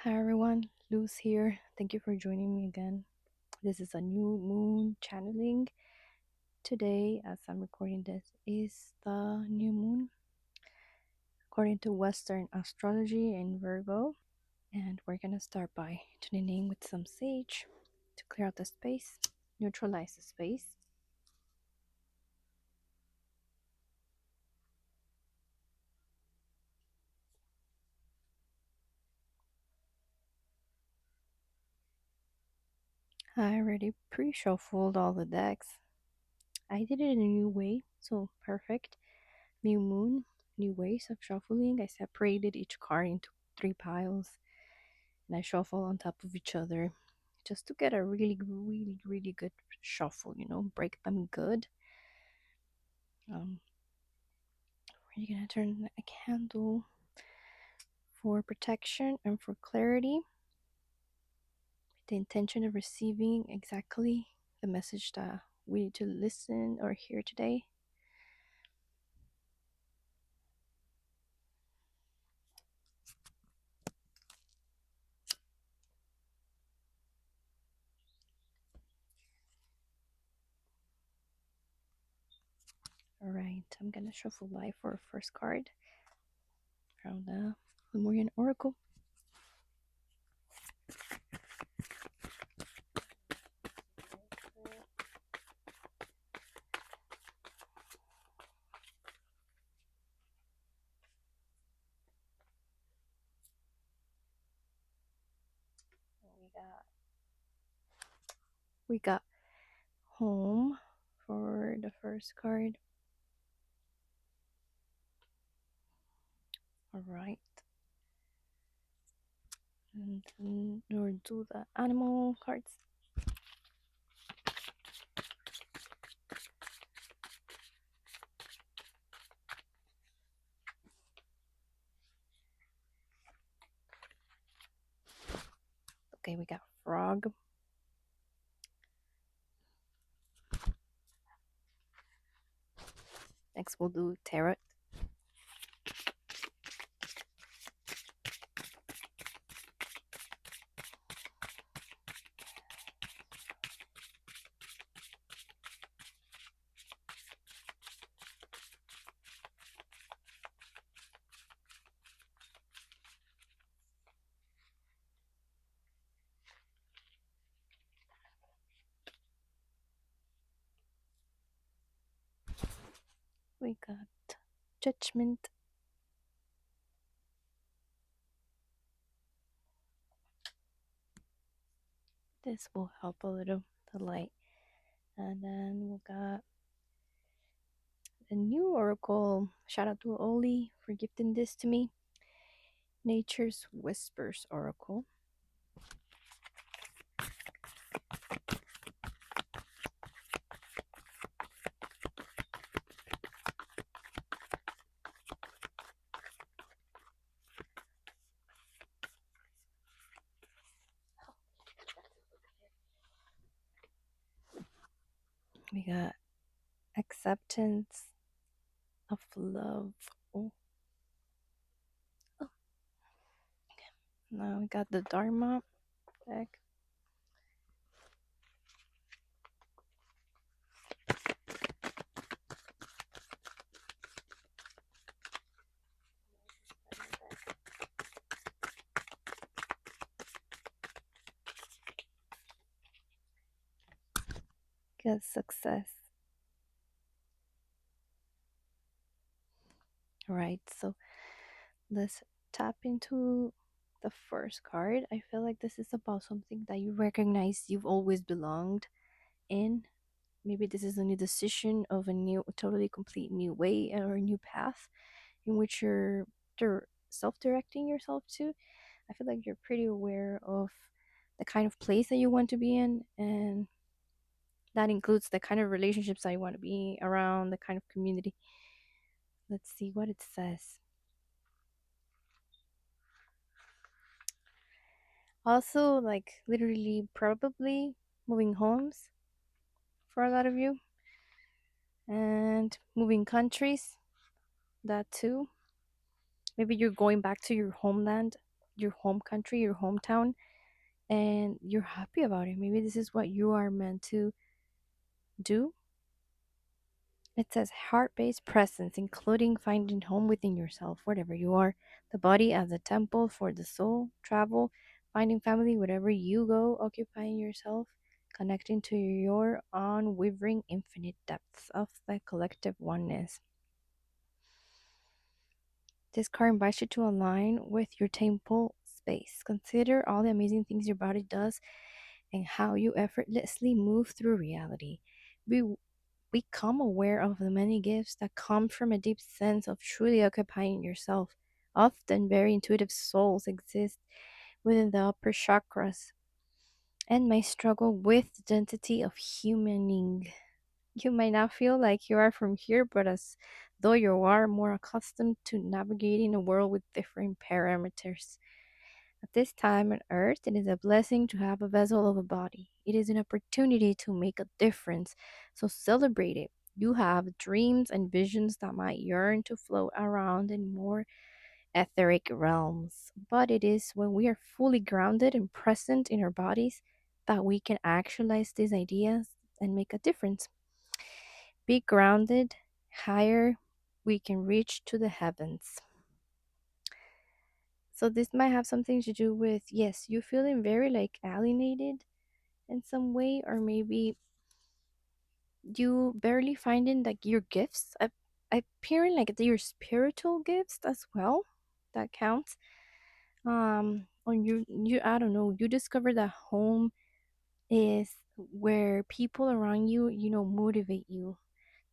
Hi everyone, Luz here. Thank you for joining me again. This is a new moon channeling. Today, as I'm recording this, is the new moon according to Western astrology in Virgo. And we're gonna start by tuning in with some sage to clear out the space, neutralize the space. I already pre shuffled all the decks. I did it in a new way, so perfect. New moon, new ways of shuffling. I separated each card into three piles and I shuffle on top of each other just to get a really good shuffle, break them good. We're gonna turn a candle for protection and for clarity, with the intention of receiving exactly the message that we need to listen or hear today. All right, I'm gonna shuffle live for first card from the Lemurian Oracle. We got home for the first card. All right. And then we'll do the animal cards. Okay, we got frog. Next, we'll do tarot. We got judgment. This will help a little, the light. And then we got a new oracle. Shout out to Oli for gifting this to me. Nature's Whispers Oracle. We got acceptance of love. Oh, oh. Now we got the Dharma deck. Got success. All right, so let's tap into the first card. I feel like this is about something that you recognize you've always belonged in. Maybe this is a new decision of a new, totally complete new way or a new path in which you're self-directing yourself to. I feel like you're pretty aware of the kind of place that you want to be in, and that includes the kind of relationships that you want to be around, the kind of community. Let's see what it says. Also, like literally, probably moving homes for a lot of you, and moving countries, that too. Maybe you're going back to your homeland. your home country, your hometown, and you're happy about it. Maybe this is what you are meant to do. It says heart based presence, including finding home within yourself, wherever you are. The body as a temple for the soul, travel, finding family, wherever you go, occupying yourself, connecting to your unwavering infinite depths of the collective oneness. This card invites you to align with your temple space. Consider all the amazing things your body does and how you effortlessly move through reality. Be Become aware of the many gifts that come from a deep sense of truly occupying yourself. Often, very intuitive souls exist within the upper chakras and may struggle with the identity of humaning. You may not feel like you are from here, but as though you are more accustomed to navigating a world with different parameters. At this time on earth, it is a blessing to have a vessel of a body. It is an opportunity to make a difference. So celebrate it. You have dreams and visions that might yearn to float around in more etheric realms. But it is when we are fully grounded and present in our bodies that we can actualize these ideas and make a difference. Be grounded, higher we can reach to the heavens. So this might have something to do with, yes, you feeling very like alienated in some way, or maybe you barely finding like your gifts appearing like your spiritual gifts as well. That counts. Or you I don't know, you discover that home is where people around you, motivate you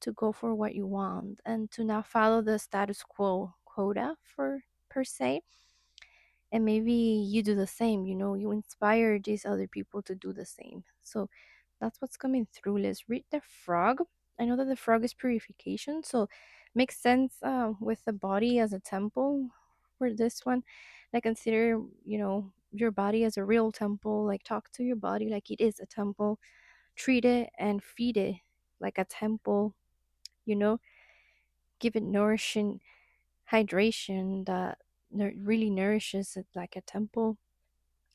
to go for what you want and to not follow the status quo quota for per se. And maybe you do the same, you inspire these other people to do the same. So that's what's coming through. Let's read the frog. I know that the frog is purification, so makes sense with the body as a temple for this one. Like consider, your body as a real temple. Like talk to your body like it is a temple. Treat it and feed it like a temple, you know give it nourishing hydration that really nourishes it like a temple.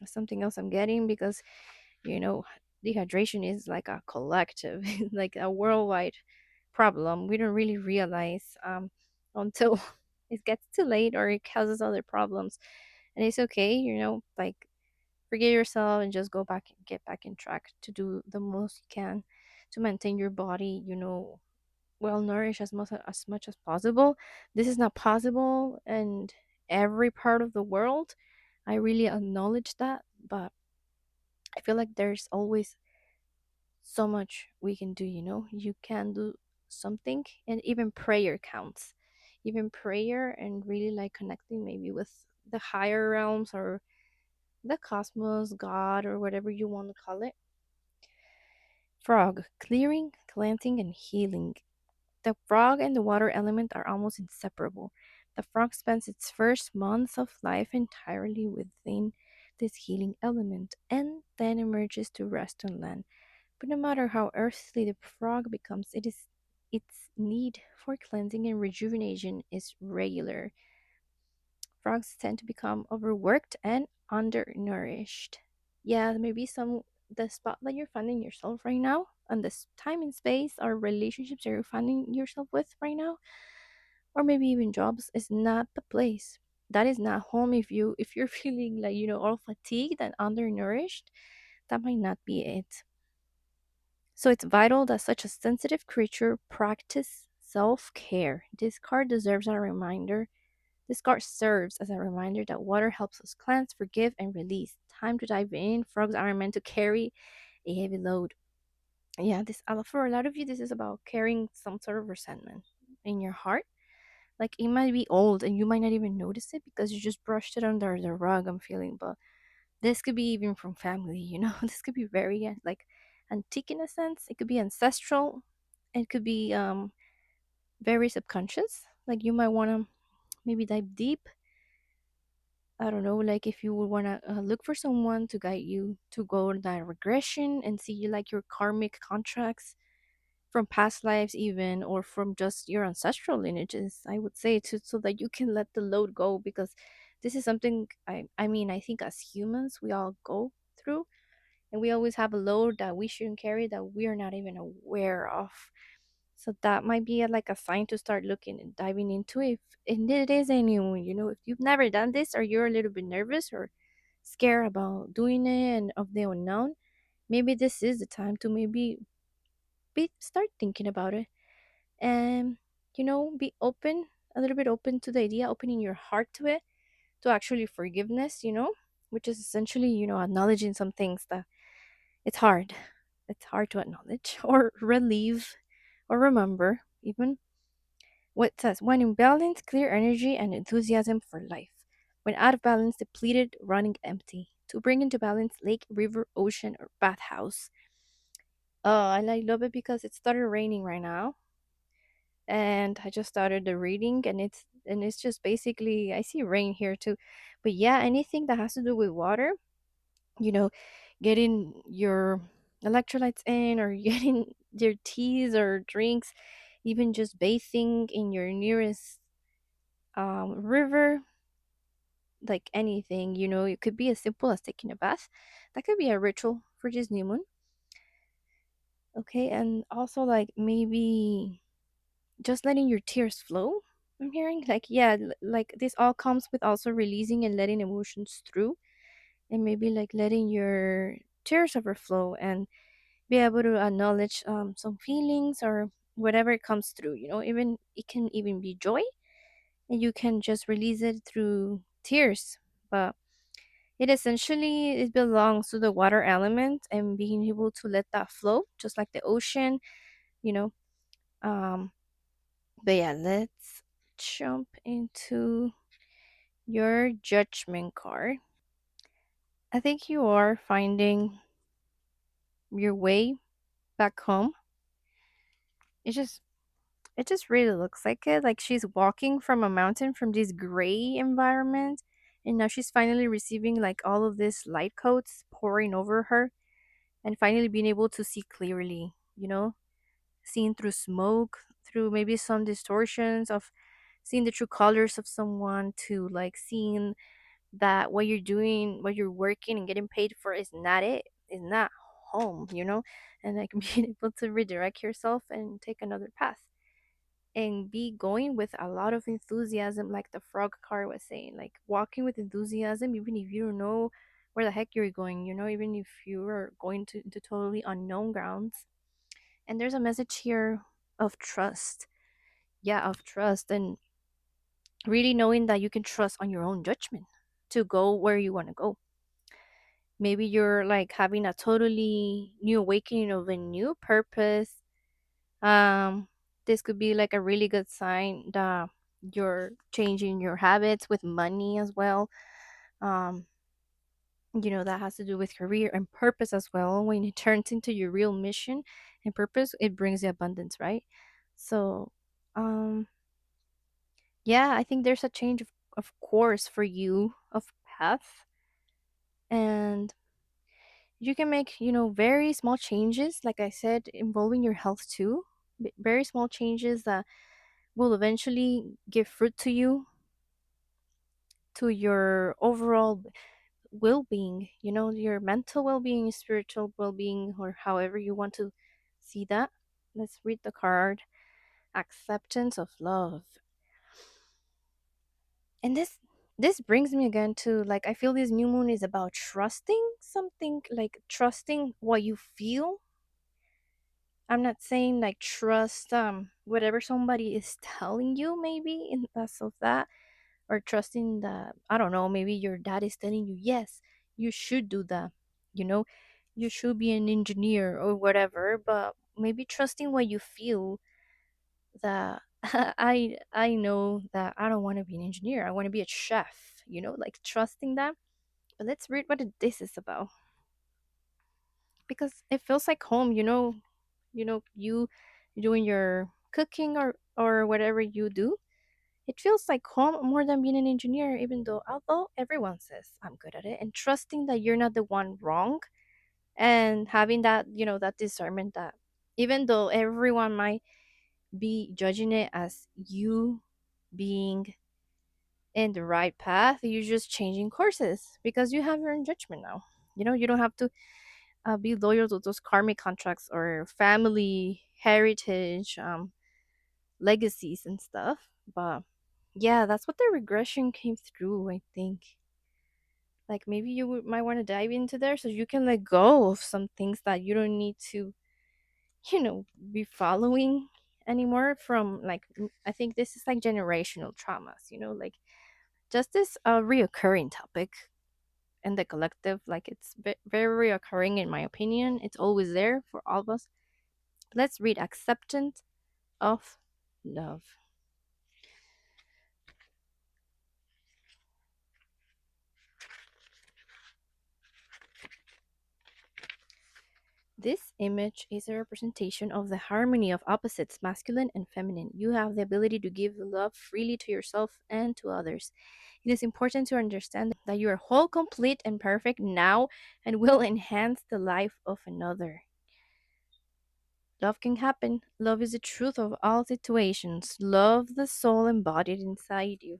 Or something else I'm getting, because you know dehydration is like a collective like a worldwide problem. We don't really realize until it gets too late or it causes other problems. And it's okay, like forgive yourself and just go back and get back in track to do the most you can to maintain your body, well nourished as much as possible. This is not possible in every part of the world. I really acknowledge that, but I feel like there's always so much we can do. You can do something, and even prayer counts. Even prayer and really like connecting maybe with the higher realms or the cosmos, God, or whatever you want to call it. Frog, clearing, cleansing, and healing. The frog and the water element are almost inseparable. The frog spends its first months of life entirely within this healing element and then emerges to rest on land. But no matter how earthly the frog becomes, its need for cleansing and rejuvenation is regular. Frogs tend to become overworked and undernourished. Yeah, maybe some the spot that you're finding yourself right now, and this time and space or relationships that you're finding yourself with right now, or maybe even jobs, is not the place. That is not home. If you're feeling like all fatigued and undernourished, that might not be it. So it's vital that such a sensitive creature practice self-care. This card deserves a reminder. This card serves as a reminder that water helps us cleanse, forgive, and release. Time to dive in. Frogs aren't meant to carry a heavy load. Yeah, this for a lot of you, this is about carrying some sort of resentment in your heart. Like it might be old and you might not even notice it because you just brushed it under the rug. I'm feeling, but this could be even from family. This could be very like antique in a sense. It could be ancestral. It could be very subconscious. Like you might want to maybe dive deep. I don't know, like if you would want to look for someone to guide you to go on that regression and see like your karmic contracts from past lives, even, or from just your ancestral lineages, I would say, to so that you can let the load go, because this is something I mean, I think as humans we all go through, and we always have a load that we shouldn't carry that we are not even aware of. So that might be like a sign to start looking and diving into it. If and it is anyone, if you've never done this or you're a little bit nervous or scared about doing it and of the unknown, maybe this is the time to maybe start thinking about it and be open, a little bit open to the idea, opening your heart to it, to actually forgiveness, which is essentially acknowledging some things that it's hard. It's hard to acknowledge or relieve or remember, even. What it says, when in balance, clear energy and enthusiasm for life. When out of balance, depleted, running empty. To bring into balance, lake, river, ocean, or bathhouse. And I love it because it started raining right now, and I just started the reading, and it's just basically I see rain here too, but yeah, anything that has to do with water, you know, getting your electrolytes in or getting your teas or drinks, even just bathing in your nearest river, like anything, it could be as simple as taking a bath. That could be a ritual for this new moon. Okay, and also like maybe just letting your tears flow. I'm hearing like, yeah, like this all comes with also releasing and letting emotions through, and maybe like letting your tears overflow and be able to acknowledge some feelings or whatever comes through, even it can even be joy, and you can just release it through tears. But it belongs to the water element, and being able to let that flow just like the ocean, you know um but yeah, let's jump into your judgment card. I think you are finding your way back home. It just really looks like it. Like she's walking from a mountain from this gray environment, and now she's finally receiving like all of this light coats pouring over her, and finally being able to see clearly, seeing through smoke, through maybe some distortions of seeing the true colors of someone, to like seeing that what you're doing, what you're working and getting paid for is not it, is not home, and like being able to redirect yourself and take another path and be going with a lot of enthusiasm, like the frog card was saying, like walking with enthusiasm, even if you don't know where the heck you're going, even if you're going to into totally unknown grounds. And there's a message here of trust. Yeah, of trust, and really knowing that you can trust on your own judgment to go where you want to go. Maybe you're like having a totally new awakening of a new purpose. um this could be like a really good sign that you're changing your habits with money as well. um that has to do with career and purpose as well. When it turns into your real mission and purpose, it brings you abundance, right? So um yeah, I think there's a change of course for you, of path, and you can make very small changes, like I said, involving your health too. Very small changes that will eventually give fruit to you, to your overall well-being, your mental well-being, spiritual well-being, or however you want to see that. Let's read the card. Acceptance of love. And this brings me again to, like, I feel this new moon is about trusting something, like trusting what you feel. I'm not saying like trust whatever somebody is telling you, maybe in as of that, or trusting that, I don't know, maybe your dad is telling you, yes, you should do that, you know you should be an engineer or whatever, but maybe trusting what you feel, that I know that I don't want to be an engineer, I want to be a chef, like trusting that. But let's read what this is about, because it feels like home, you doing your cooking or whatever you do. It feels like home more than being an engineer, even though, although everyone says I'm good at it, and trusting that you're not the one wrong, and having that, that discernment that even though everyone might be judging it as you being in the right path. You're just changing courses because you have your own judgment now. You don't have to be loyal to those karmic contracts or family heritage legacies and stuff. But yeah, that's what the regression came through, I think. Like maybe might want to dive into there so you can let go of some things that you don't need to, be following anymore from like I think this is like generational traumas, like just this reoccurring topic in the collective. Like it's very reoccurring in my opinion. It's always there for all of us. Let's read acceptance of love. This image is a representation of the harmony of opposites, masculine and feminine. You have the ability to give love freely to yourself and to others. It is important to understand that you are whole, complete, and perfect now and will enhance the life of another. Love can happen. Love is the truth of all situations. Love the soul embodied inside you.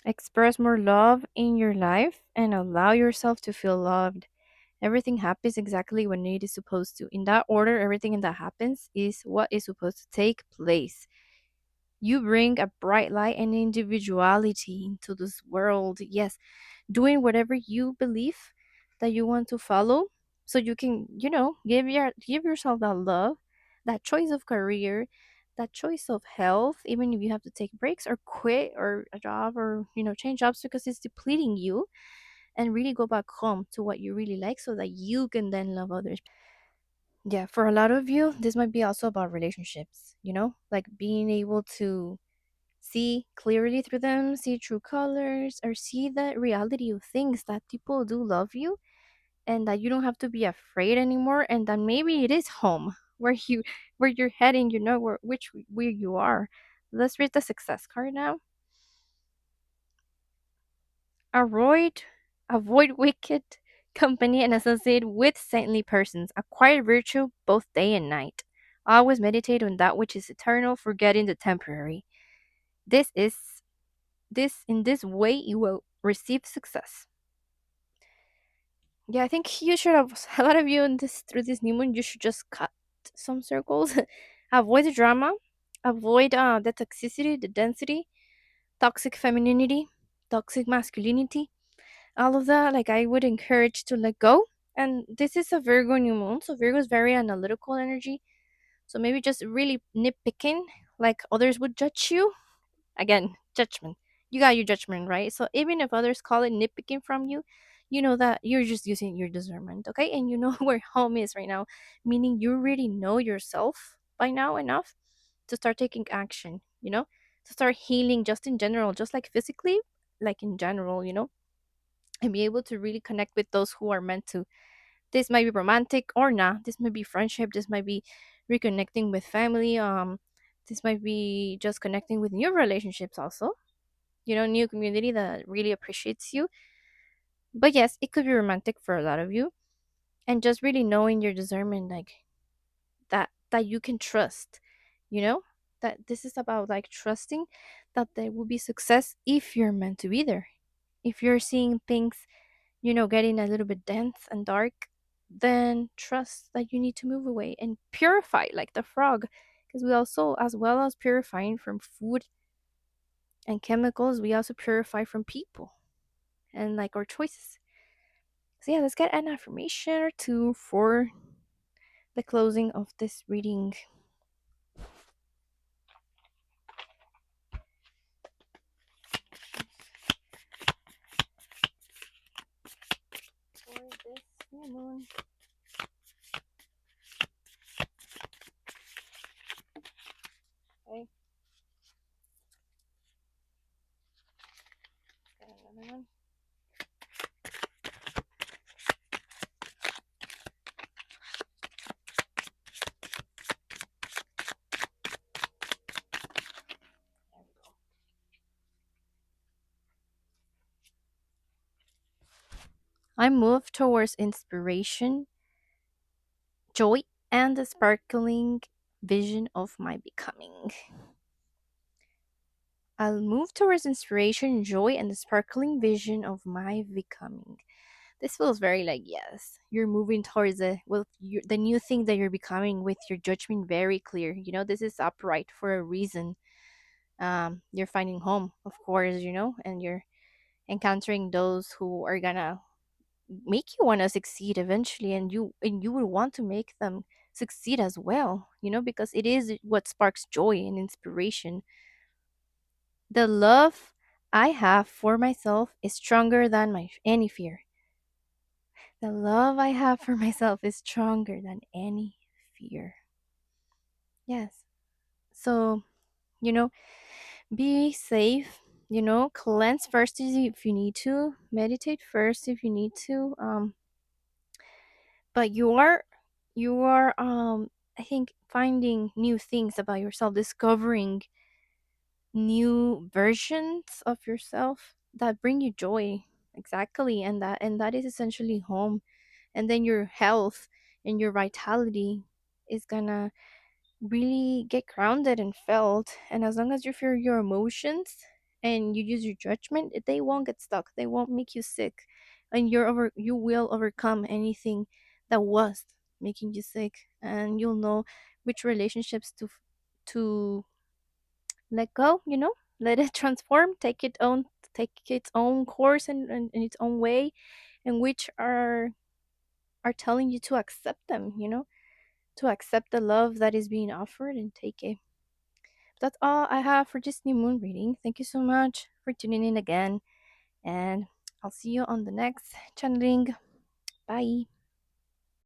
Express more love in your life and allow yourself to feel loved. Everything happens exactly when it is supposed to. In that order, everything that happens is what is supposed to take place. You bring a bright light and individuality into this world. Yes, doing whatever you believe that you want to follow so you can, give yourself that love, that choice of career, that choice of health, even if you have to take breaks or quit or a job or, change jobs because it's depleting you, and really go back home to what you really like so that you can then love others. Yeah, for a lot of you, this might be also about relationships, like being able to see clearly through them, see true colors, or see the reality of things that people do love you and that you don't have to be afraid anymore, and that maybe it is home where you're heading, where you are. Let's read the success card now. Avoid avoid wicked company and associate with saintly persons. Acquire virtue both day and night. Always meditate on that which is eternal, forgetting the temporary. This is this in this way you will receive success. Yeah, I think you should have a lot of you in this through this new moon. You should just cut some circles. Avoid the drama. Avoid the toxicity, the density, toxic femininity, toxic masculinity, all of that. Like I would encourage to let go. And this is a Virgo new moon, so Virgo is very analytical energy. So maybe just really nitpicking, like others would judge you. Again, judgment. You got your judgment, right? So even if others call it nitpicking from you, you know that you're just using your discernment, okay? And you know where home is right now, meaning you already know yourself by now enough to start taking action, to start healing just in general, just like physically, like in general, and be able to really connect with those who are meant to. This might be romantic or not. This might be friendship. This might be reconnecting with family. This might be just connecting with new relationships also. New community that really appreciates you. But yes, it could be romantic for a lot of you, and just really knowing your discernment, like that you can trust. You know that this is about like trusting that there will be success if you're meant to be there. If you're seeing things getting a little bit dense and dark, then trust that you need to move away and purify like the frog. Because we also, as well as purifying from food and chemicals, we also purify from people and like our choices. So, yeah, let's get an affirmation or two for the closing of this reading. For this new moon. Okay. Got another one. There we go. I move towards inspiration, joy, and the sparkling vision of my becoming. I'll move towards inspiration, joy, and the sparkling vision of my becoming. This feels very like, yes, you're moving towards the new thing that you're becoming with your judgment very clear. This is upright for a reason. You're finding home, of course, and you're encountering those who are gonna make you want to succeed eventually, and you will want to make them succeed as well, because it is what sparks joy and inspiration. The love I have for myself is stronger than my any fear. The love I have for myself is stronger than any fear. Yes. So, you know, be safe, cleanse first if you need to, meditate first if you need to. But you are I think finding new things about yourself, discovering new versions of yourself that bring you joy. Exactly. And that is essentially home. And then your health and your vitality is gonna really get grounded and felt. And as long as you feel your emotions and you use your judgment, they won't get stuck, they won't make you sick. And you will overcome anything that was making you sick. And you'll know which relationships to let go, let it transform, take its own course and in its own way, and which are telling you to accept them, to accept the love that is being offered and take it. That's all I have for this new moon reading. Thank you so much for tuning in again, and I'll see you on the next channeling. Bye.